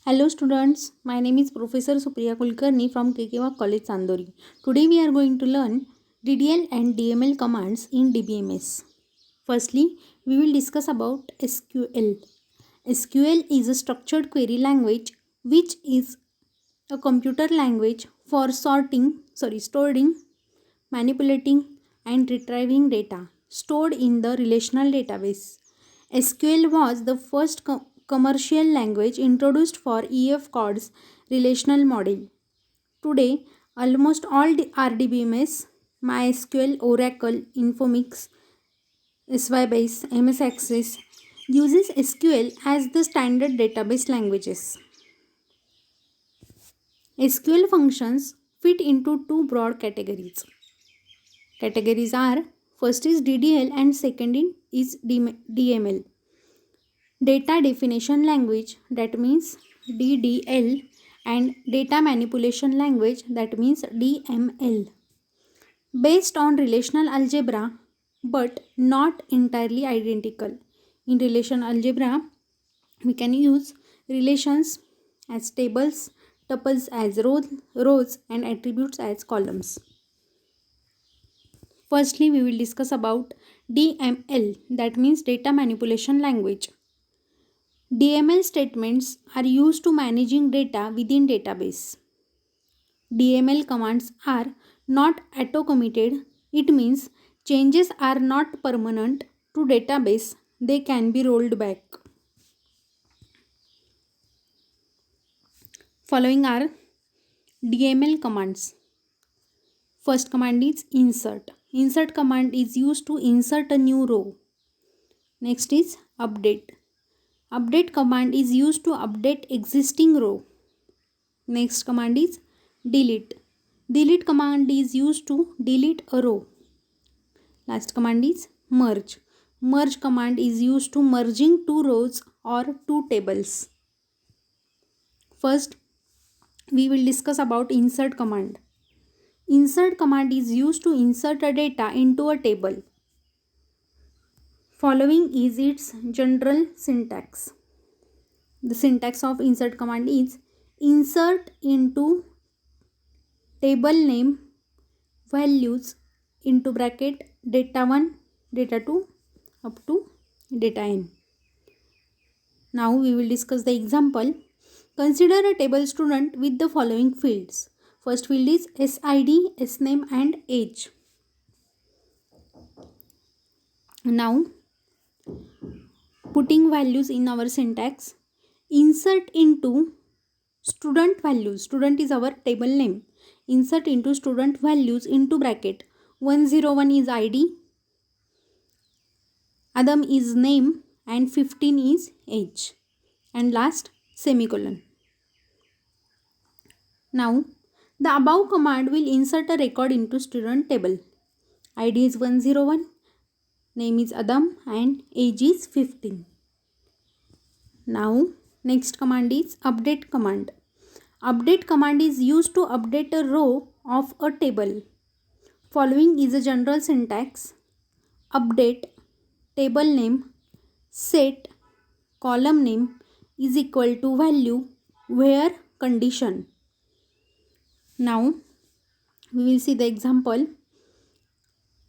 Hello students, my name is Professor Supriya Kulkarni from KKWA College Sandori. Today we are going to learn DDL and DML commands in DBMS. Firstly, we will discuss about SQL. SQL is a structured query language which is a computer language for storing, manipulating and retrieving data stored in the relational database. SQL was the first commercial language introduced for EF Code's relational model. Today, almost all RDBMS, MySQL, Oracle, Informix, Sybase, MS Access uses SQL as the standard database languages. SQL functions fit into two broad categories. Categories are first is DDL and second is DML. Data definition language, that means DDL, and data manipulation language, that means DML. Based on relational algebra but not entirely identical. In relational algebra, we can use relations as tables, tuples as rows and attributes as columns. Firstly, we will discuss about DML, that means data manipulation language. DML statements are used to managing data within database. DML commands are not auto-committed. It means changes are not permanent to database. They can be rolled back. Following are DML commands. First command is insert. Insert command is used to insert a new row. Next is update. Update command is used to update existing row. Next command is delete. Delete command is used to delete a row. Last command is merge. Merge command is used to merging two rows or two tables. First, we will discuss about insert command. Insert command is used to insert a data into a table. Following is its general syntax. The syntax of insert command is insert into table name values into bracket data 1, data 2 up to data n. Now we will discuss the example. Consider a table student with the following fields. First field is SID, SNAME and age. Now putting values in our syntax, insert into student values. Student is our table name. Insert into student values into bracket. 101 is ID, Adam is name and 15 is age. And last semicolon. Now the above command will insert a record into student table. ID is 101, name is Adam and age is 15. Now next command is update command. Update command is used to update a row of a table. Following is a general syntax. Update table name set column name is equal to value where condition. Now we will see the example.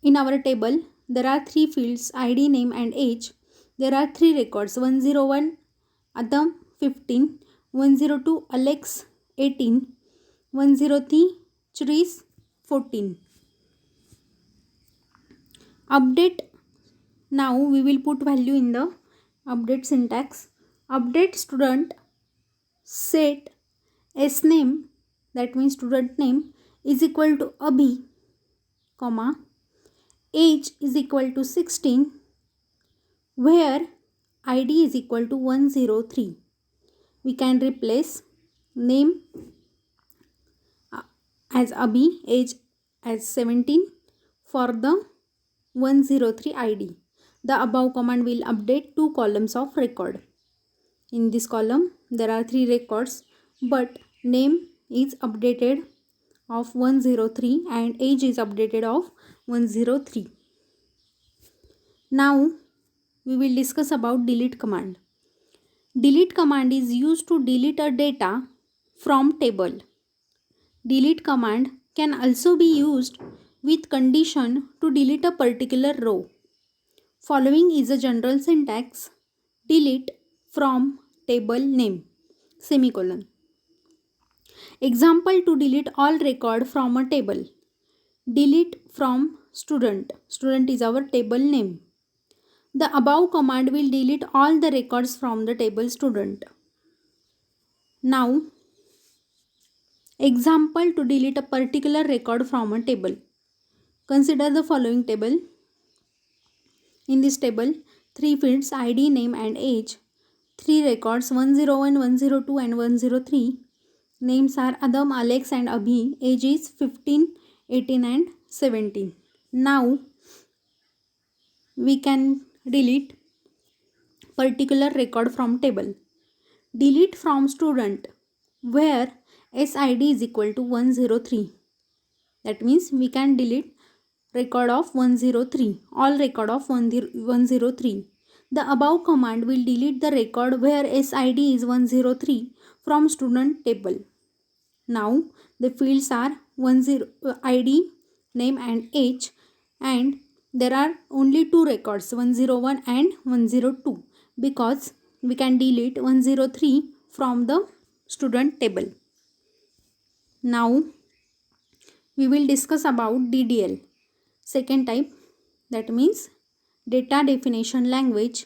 In our table there are three fields ID, name and age. There are three records 101 Adam 15, 102 Alex 18, 103 Chris 14. Update. Now we will put value in the update syntax. Update student set SNAME, that means student name, is equal to Abhi, comma, age is equal to 16, where ID is equal to 103. We can replace name as Abhi, age as 17 for the 103 ID. The above command will update two columns of record. In this column there are three records, but name is updated of 103 and age is updated of 103. Now we will discuss about delete command. Delete command is used to delete a data from table. Delete command can also be used with condition to delete a particular row. Following is a general syntax. Delete from table name, semicolon. Example to delete all record from a table. Delete from student. Student is our table name. The above command will delete all the records from the table student. Now, example to delete a particular record from a table. Consider the following table. In this table, 3 fields ID, name and age. 3 records 101, 102 and 103. Names are Adam, Alex and Abhi. Age is 15, 18 and 17. Now we can delete particular record from table. Delete from student where SID is equal to 103. That means we can delete record of 103, all record of 103. The above command will delete the record where SID is 103 from student table. Now the fields are ID, name and age, and there are only 2 records 101 and 102 because we can delete 103 from the student table. Now we will discuss about DDL. Second type, that means data definition language.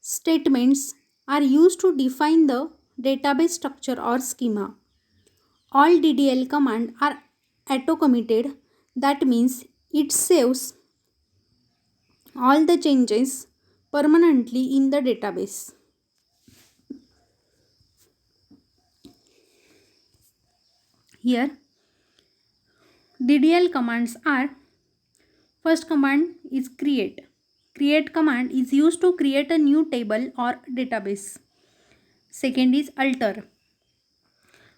Statements are used to define the database structure or schema. All DDL commands are auto-committed. That means it saves all the changes permanently in the database. Here DDL commands are, first command is create. Create command is used to create a new table or database. Second is alter.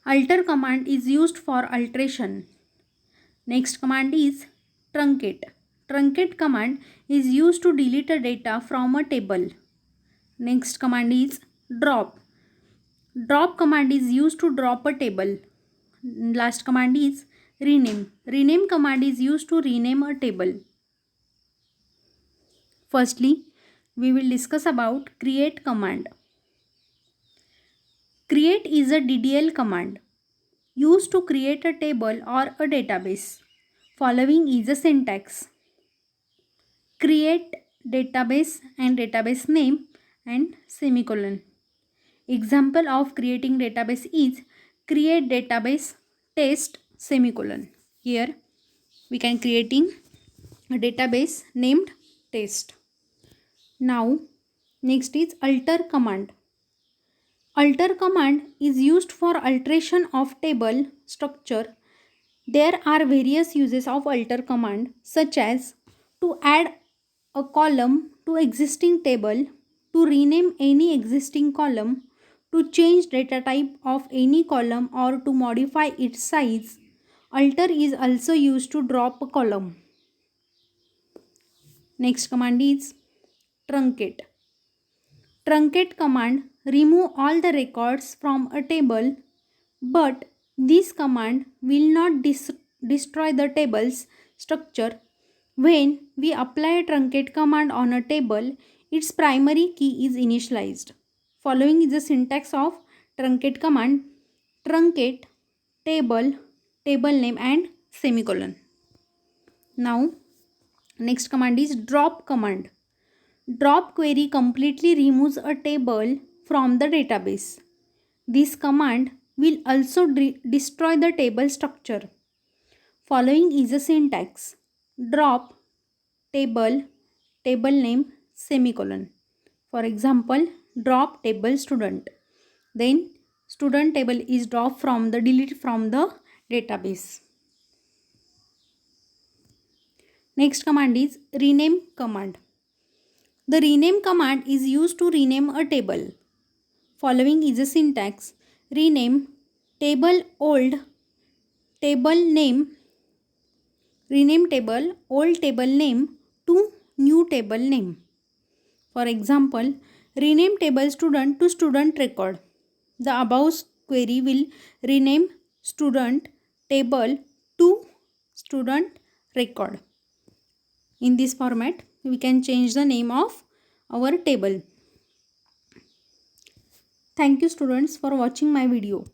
Alter command is used for alteration. Next command is truncate. Truncate command is used to delete a data from a table. Next command is drop. Drop command is used to drop a table. Last command is rename. Rename command is used to rename a table. Firstly, we will discuss about create command. Create is a DDL command used to create a table or a database. Following is a syntax. Create database and database name and semicolon. Example of creating database is create database test semicolon. Here we can creating a database named test. Now next is alter command. Alter command is used for alteration of table structure. There are various uses of alter command such as to add a column to existing table, to rename any existing column, to change data type of any column or to modify its size. Alter is also used to drop a column. Next command is truncate. Truncate command remove all the records from a table, but this command will not destroy the table's structure. When we apply a truncate command on a table, its primary key is initialized. Following is the syntax of truncate command. Truncate table, table name and semicolon. Now next command is drop command. Drop query completely removes a table from the database. This command will also destroy the table structure. Following is a syntax. Drop table, table name, semicolon. For example, drop table student. Then student table is dropped from the deleted from the database. Next command is rename command. The rename command is used to rename a table. Following is a syntax. Rename table old table name. Rename table old table name to new table name. For example, Rename table student to student record. The above query will rename student table to student record. In this format, we can change the name of our table. Thank you students for watching my video.